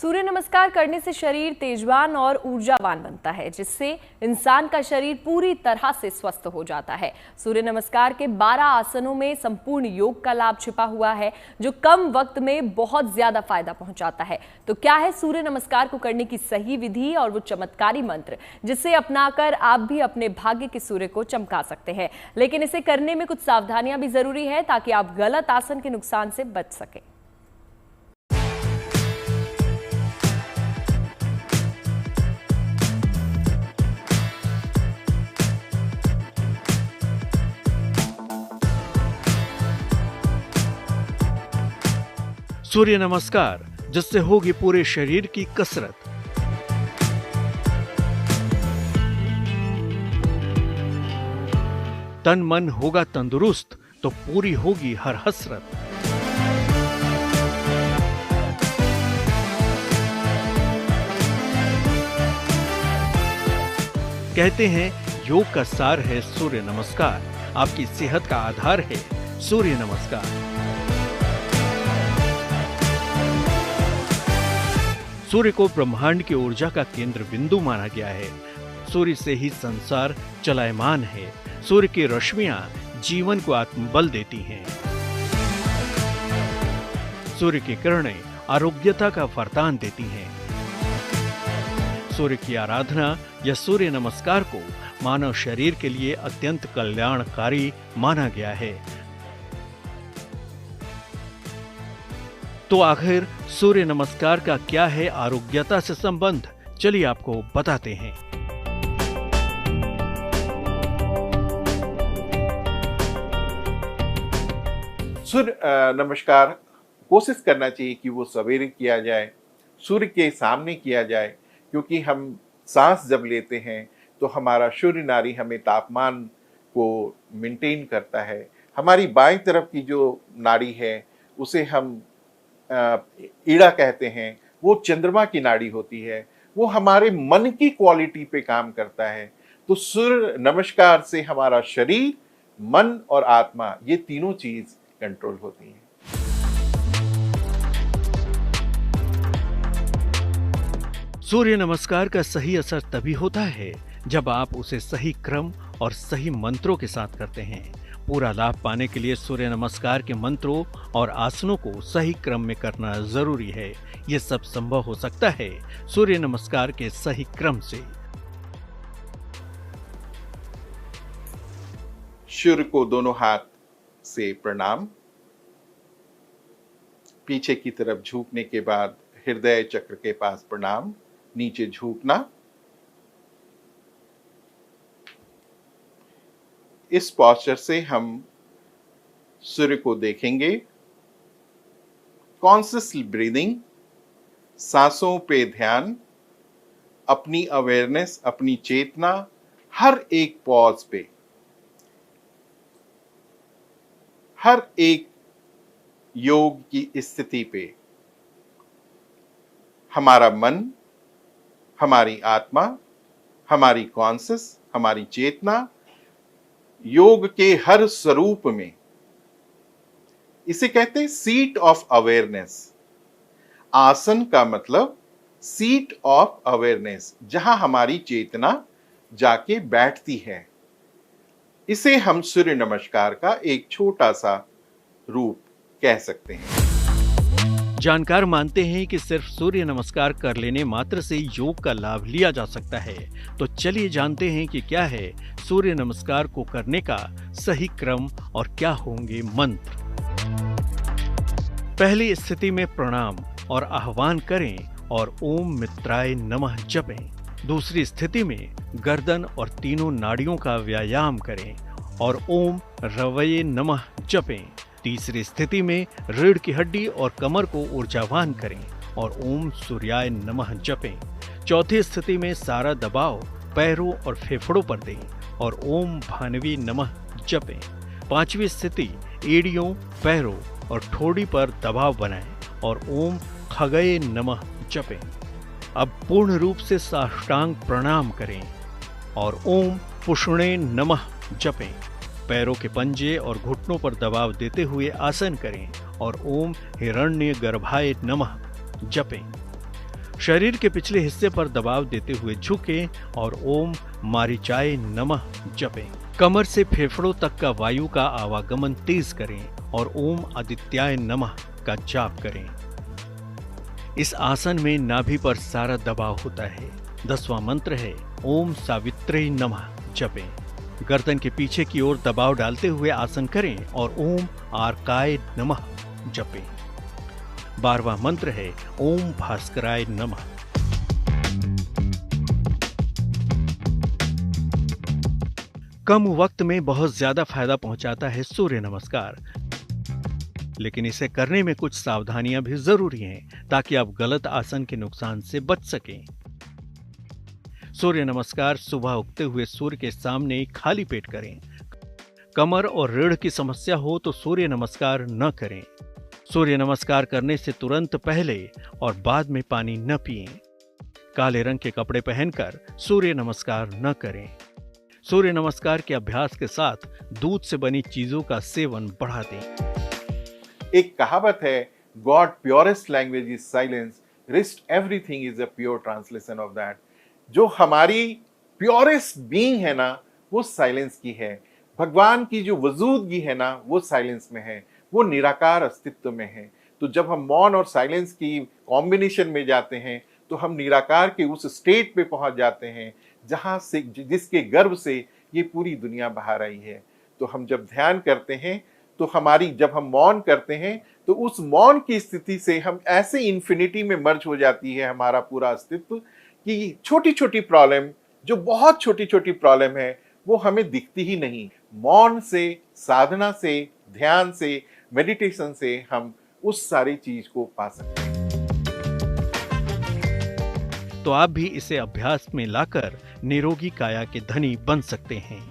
सूर्य नमस्कार करने से शरीर तेजवान और ऊर्जावान बनता है, जिससे इंसान का शरीर पूरी तरह से स्वस्थ हो जाता है। सूर्य नमस्कार के 12 आसनों में संपूर्ण योग का लाभ छिपा हुआ है, जो कम वक्त में बहुत ज्यादा फायदा पहुंचाता है। तो क्या है सूर्य नमस्कार को करने की सही विधि और वो चमत्कारी मंत्र, जिसे अपनाकर आप भी अपने भाग्य के सूर्य को चमका सकते हैं। लेकिन इसे करने में कुछ सावधानियां भी जरूरी है, ताकि आप गलत आसन के नुकसान से बच सकें। सूर्य नमस्कार, जिससे होगी पूरे शरीर की कसरत। तन मन होगा तंदुरुस्त तो पूरी होगी हर हसरत। कहते हैं योग का सार है सूर्य नमस्कार, आपकी सेहत का आधार है सूर्य नमस्कार। सूर्य को ब्रह्मांड की ऊर्जा का केंद्र बिंदु माना गया है। सूर्य से ही संसार चलायमान है। सूर्य की रोशनियां जीवन को आत्मबल देती हैं। सूर्य की किरणें आरोग्यता का वरदान देती हैं। सूर्य की आराधना या सूर्य नमस्कार को मानव शरीर के लिए अत्यंत कल्याणकारी माना गया है। तो आखिर सूर्य नमस्कार का क्या है आरोग्यता से संबंध, चलिए आपको बताते हैं। सूर्य नमस्कार कोशिश करना चाहिए कि वो सवेरे किया जाए, सूर्य के सामने किया जाए, क्योंकि हम सांस जब लेते हैं तो हमारा सूर्य नाड़ी हमें तापमान को मेंटेन करता है। हमारी बाईं तरफ की जो नाड़ी है उसे हम ईड़ा कहते हैं, वो चंद्रमा की नाड़ी होती है, वो हमारे मन की क्वालिटी पे काम करता है। तो सूर्य नमस्कार से हमारा शरीर, मन और आत्मा, ये तीनों चीज कंट्रोल होती हैं। सूर्य नमस्कार का सही असर तभी होता है जब आप उसे सही क्रम और सही मंत्रों के साथ करते हैं। पूरा लाभ पाने के लिए सूर्य नमस्कार के मंत्रों और आसनों को सही क्रम में करना जरूरी है। ये सब संभव हो सकता है सूर्य नमस्कार के सही क्रम से। सूर्य को दोनों हाथ से प्रणाम। पीछे की तरफ झुकने के बाद हृदय चक्र के पास प्रणाम, नीचे झुकना। इस पोस्चर से हम सूर्य को देखेंगे। कॉन्शियस ब्रीदिंग, सांसों पे ध्यान, अपनी अवेयरनेस, अपनी चेतना हर एक पॉज पे, हर एक योग की स्थिति पे हमारा मन, हमारी आत्मा, हमारी कॉन्शियस, हमारी चेतना योग के हर स्वरूप में। इसे कहते हैं सीट ऑफ अवेयरनेस। आसन का मतलब सीट ऑफ अवेयरनेस, जहां हमारी चेतना जाके बैठती है। इसे हम सूर्य नमस्कार का एक छोटा सा रूप कह सकते हैं। जानकार मानते हैं कि सिर्फ सूर्य नमस्कार कर लेने मात्र से योग का लाभ लिया जा सकता है। तो चलिए जानते हैं कि क्या है सूर्य नमस्कार को करने का सही क्रम और क्या होंगे मंत्र। पहली स्थिति में प्रणाम और आह्वान करें और ओम मित्राय नमः जपें। दूसरी स्थिति में गर्दन और तीनों नाड़ियों का व्यायाम करें और ओम रवये नमः जपें। तीसरी स्थिति में रीढ़ की हड्डी और कमर को ऊर्जावान करें और ओम सूर्याय नमः जपें। चौथी स्थिति में सारा दबाव पैरों और फेफड़ों पर दें और ओम भानवी नमः जपें। पांचवी स्थिति एड़ियों, पैरों और ठोड़ी पर दबाव बनाएं और ओम खगये नमः जपें। अब पूर्ण रूप से साष्टांग प्रणाम करें और ओम पुष्णे नमः जपें। पैरों के पंजे और घुटनों पर दबाव देते हुए आसन करें और ओम हिरण्य गर्भाय नमः जपें। शरीर के पिछले हिस्से पर दबाव देते हुए झुकें और ओम मारीचाय नमः जपें। कमर से फेफड़ों तक का वायु का आवागमन तेज करें और ओम आदित्याय नमः का जाप करें। इस आसन में नाभि पर सारा दबाव होता है। 10वां मंत्र है ओम सावित्रे नमः जपें। गर्दन के पीछे की ओर दबाव डालते हुए आसन करें और ओम आर्काय नमः जपें। 12वां मंत्र है ओम भास्कराय नमः। कम वक्त में बहुत ज्यादा फायदा पहुंचाता है सूर्य नमस्कार, लेकिन इसे करने में कुछ सावधानियां भी जरूरी हैं ताकि आप गलत आसन के नुकसान से बच सकें। सूर्य नमस्कार सुबह उगते हुए सूर्य के सामने खाली पेट करें। कमर और रीढ़ की समस्या हो तो सूर्य नमस्कार न करें। सूर्य नमस्कार करने से तुरंत पहले और बाद में पानी न पिएं। काले रंग के कपड़े पहनकर सूर्य नमस्कार न करें। सूर्य नमस्कार के अभ्यास के साथ दूध से बनी चीजों का सेवन बढ़ा दें। एक कहावत है, God purest language is silence, wrist everything is a pure translation of that. जो हमारी प्योरेस्ट बीइंग है ना, वो साइलेंस की है। भगवान की जो वजूदगी है ना, वो साइलेंस में है, वो निराकार अस्तित्व में है। तो जब हम मौन और साइलेंस की कॉम्बिनेशन में जाते हैं तो हम निराकार के उस स्टेट पे पहुंच जाते हैं जहां से जिसके गर्भ से ये पूरी दुनिया बाहर आई है। तो हम जब ध्यान करते हैं तो जब हम मौन करते हैं तो उस मौन की स्थिति से हम ऐसे इन्फिनिटी में मर्ज हो जाती है हमारा पूरा अस्तित्व कि छोटी छोटी प्रॉब्लम, जो बहुत छोटी छोटी प्रॉब्लम है, वो हमें दिखती ही नहीं। मौन से, साधना से, ध्यान से, मेडिटेशन से हम उस सारी चीज को पा सकते हैं। तो आप भी इसे अभ्यास में लाकर निरोगी काया के धनी बन सकते हैं।